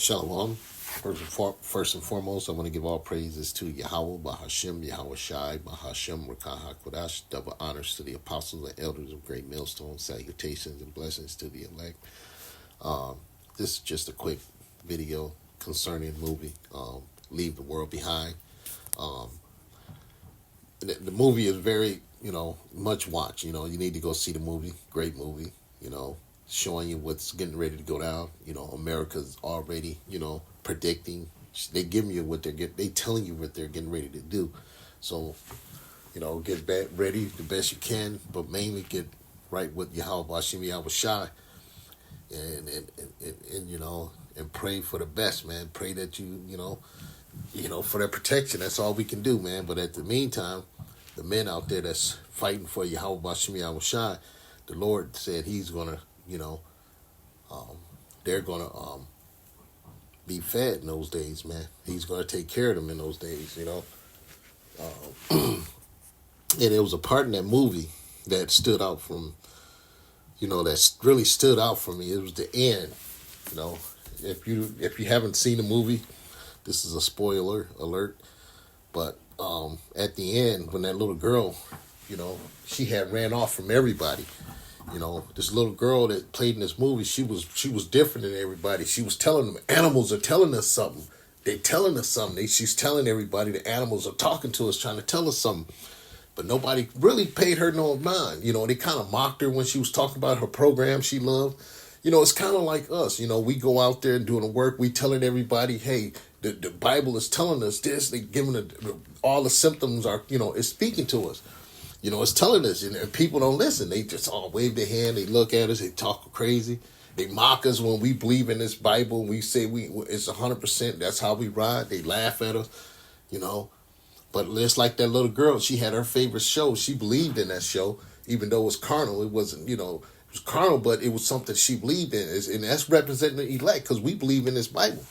Shalom. First and foremost, I want to give all praises to Yahweh, Bahashem, Yahweh Shai, Bahashem, Rakah HaKodash. Double honors to the apostles and elders of Great Millstone. Salutations and blessings to the elect. This is just a quick video concerning the movie, Leave the World Behind. The movie is very, much watch. You need to go see the movie. Great movie, showing you what's getting ready to go down. America's already, predicting. They giving you what they telling you what they're getting ready to do. So, get ready the best you can, but mainly get right with Yahweh Hashem Yahweh Shai, and pray for the best, man. Pray that for their protection. That's all we can do, man. But at the meantime, the men out there that's fighting for Yahweh Hashem Yahweh Shai, the Lord said He's gonna, they're gonna be fed in those days, man. He's gonna take care of them in those days, and it was a part in that movie that stood out from, that really stood out for me. It was the end. If you haven't seen the movie, this is a spoiler alert. But at the end, when that little girl, she had ran off from everybody. This little girl that played in this movie, she was different than everybody. She was telling them, animals are telling us something. They're telling us something. She's telling everybody the animals are talking to us, trying to tell us something. But nobody really paid her no mind. They kind of mocked her when she was talking about her program she loved. It's kind of like us. We go out there and doing the work. We telling everybody, hey, the Bible is telling us this. They giving all the symptoms are, it's speaking to us. It's telling us, and people don't listen. They just all wave their hand. They look at us. They talk crazy. They mock us when we believe in this Bible. We say it's 100%. That's how we ride. They laugh at us, But it's like that little girl. She had her favorite show. She believed in that show, even though it was carnal. It wasn't, it was carnal, but it was something she believed in. And that's representing the elect, because we believe in this Bible.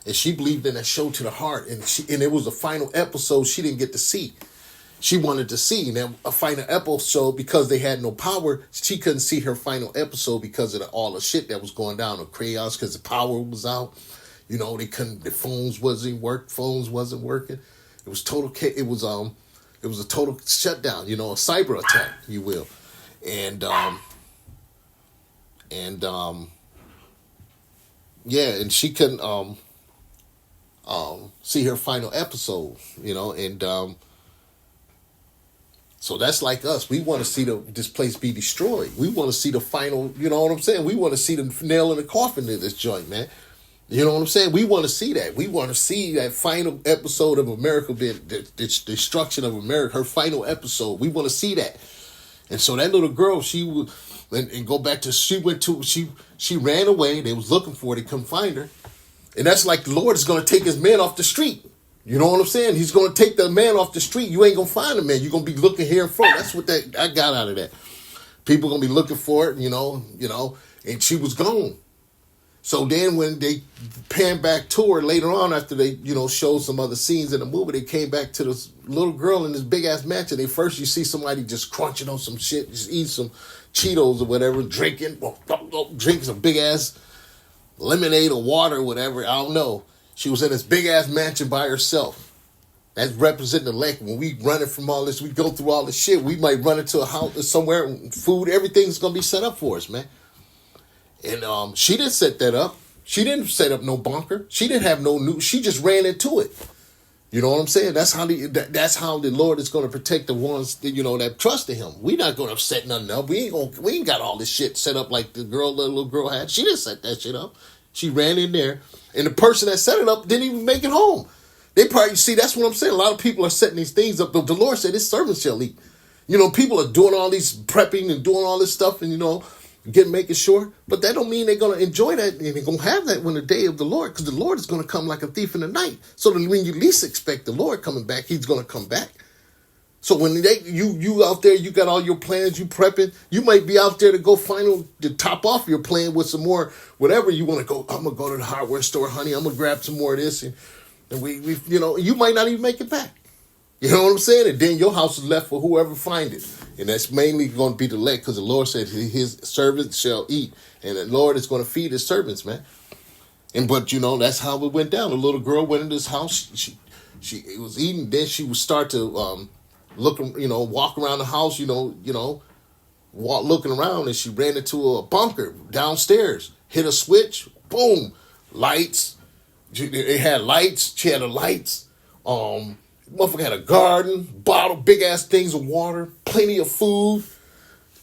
And she believed in that show to the heart. And it was the final episode she didn't get to see. She wanted to see. Now, a final episode, because they had no power, she couldn't see her final episode because of all the shit that was going down, the chaos, because the power was out. They couldn't, the phones wasn't working. It was total, it was a total shutdown, a cyber attack, you will. And she couldn't see her final episode, so that's like us. We want to see this place be destroyed. We want to see the final, you know what I'm saying? We want to see the nail in the coffin in this joint, man. You know what I'm saying? We want to see that. We want to see that final episode of America, the destruction of America, her final episode. We want to see that. And so that little girl, she was, and go back to, she ran away. They was looking for her. They couldn't find her. And that's like the Lord is going to take his man off the street. You know what I'm saying? He's going to take the man off the street. You ain't going to find the man. You're going to be looking here in front. That's what I got out of that. People going to be looking for it, and she was gone. So then when they pan back to her later on, after they, showed some other scenes in the movie, they came back to this little girl in this big-ass mansion. First you see somebody just crunching on some shit, just eating some Cheetos or whatever, drinking some big-ass lemonade or water or whatever, I don't know. She was in this big-ass mansion by herself. That's representing the elect. When we running from all this, we go through all this shit, we might run into a house somewhere, food, everything's going to be set up for us, man. And she didn't set that up. She didn't set up no bunker. She didn't have no new. She just ran into it. You know what I'm saying? That's how the Lord is going to protect the ones that trust in Him. We're not going to set nothing up. We ain't got all this shit set up like the little girl had. She didn't set that shit up. She ran in there, and the person that set it up didn't even make it home. They probably see. That's what I'm saying. A lot of people are setting these things up, but the Lord said His servants shall eat. People are doing all these prepping and doing all this stuff, and making sure, but that don't mean they're going to enjoy that and they're going to have that when the day of the Lord, because the Lord is going to come like a thief in the night. So that when you least expect the Lord coming back, He's going to come back. So when you out there, you got all your plans, you prepping, you might be out there to go to top off your plan with some more, whatever you want to go. I'm going to go to the hardware store, honey. I'm going to grab some more of this. And we you might not even make it back. You know what I'm saying? And then your house is left for whoever find it. And that's mainly going to be the elect, because the Lord said His servants shall eat. And the Lord is going to feed His servants, man. And but that's how it went down. The little girl went in this house. She it was eating. Then she would start to look, walk around the house. Walk looking around, and she ran into a bunker downstairs. Hit a switch. Boom, lights. It had lights. She had the lights. Motherfucker had a garden, bottle, big ass things of water, plenty of food,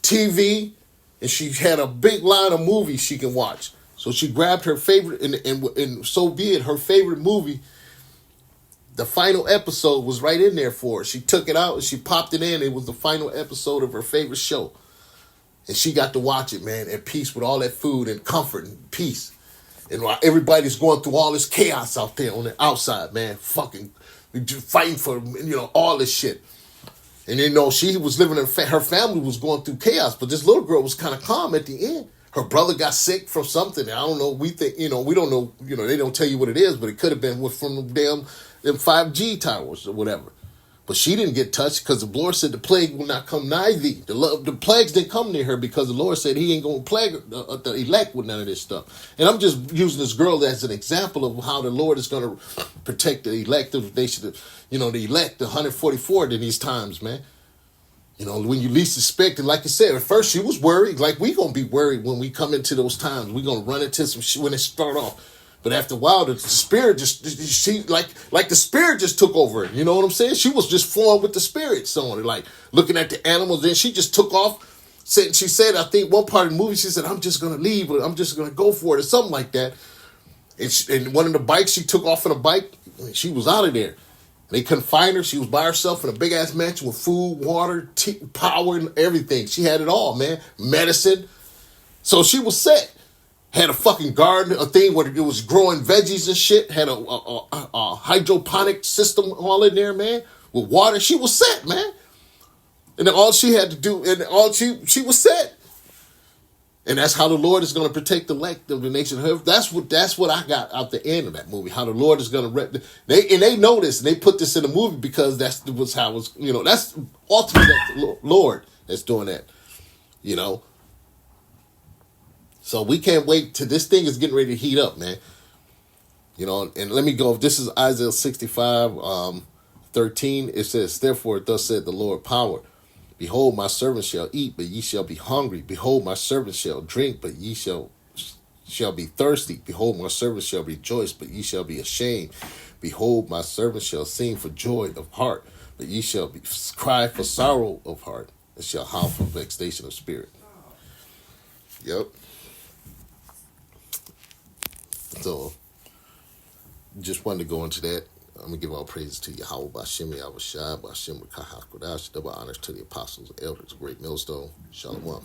TV, and she had a big line of movies she can watch. So she grabbed her favorite, and so be it, her favorite movie. The final episode was right in there for her. She took it out and she popped it in. It was the final episode of her favorite show. And she got to watch it, man, in peace with all that food and comfort and peace. And while everybody's going through all this chaos out there on the outside, man, fucking fighting for, all this shit. And she was living her family was going through chaos, but this little girl was kind of calm at the end. Her brother got sick from something. I don't know. We think, we don't know, they don't tell you what it is, but it could have been from the damn them 5G towers or whatever. But she didn't get touched because the Lord said the plague will not come nigh thee. The plagues didn't come near her because the Lord said he ain't going to plague the elect with none of this stuff. And I'm just using this girl as an example of how the Lord is going to protect the elect of the nation, the elect, the 144 in these times, man. When you least expect it, like you said, at first she was worried. Like we going to be worried when we come into those times. We're going to run into some shit when it start off. But after a while, the spirit like the spirit just took over. You know what I'm saying? She was just flowing with the spirit, so like looking at the animals. Then she just took off. She said, I think one part of the movie, she said, I'm just going to leave, or I'm just going to go for it, or something like that. And one of the bikes, she took off on a bike. She was out of there. They couldn't find her. She was by herself in a big ass mansion with food, water, power, and everything. She had it all, man. Medicine. So she was set. Had a fucking garden, a thing where it was growing veggies and shit. Had a hydroponic system all in there, man, with water. She was set, man. And then all she had to do, and all she was set. And that's how the Lord is going to protect the elect of the nation. That's what I got out the end of that movie. How the Lord is going to they know this, and they put this in the movie because that's was how it was. That's ultimately the Lord that's doing that. So we can't wait till this thing is getting ready to heat up, man. And let me go. This is Isaiah 65, 13. It says, therefore, thus said the Lord power. Behold, my servant shall eat, but ye shall be hungry. Behold, my servant shall drink, but ye shall be thirsty. Behold, my servant shall rejoice, but ye shall be ashamed. Behold, my servant shall sing for joy of heart, but ye shall cry for sorrow of heart, and shall howl for vexation of spirit. Yep. So, just wanted to go into that. I'm going to give all praises to Yahweh, Bashim, Yahweh Shai, Bashim, Kahakudash, double honors to the apostles, elders, great millstone. Shalom.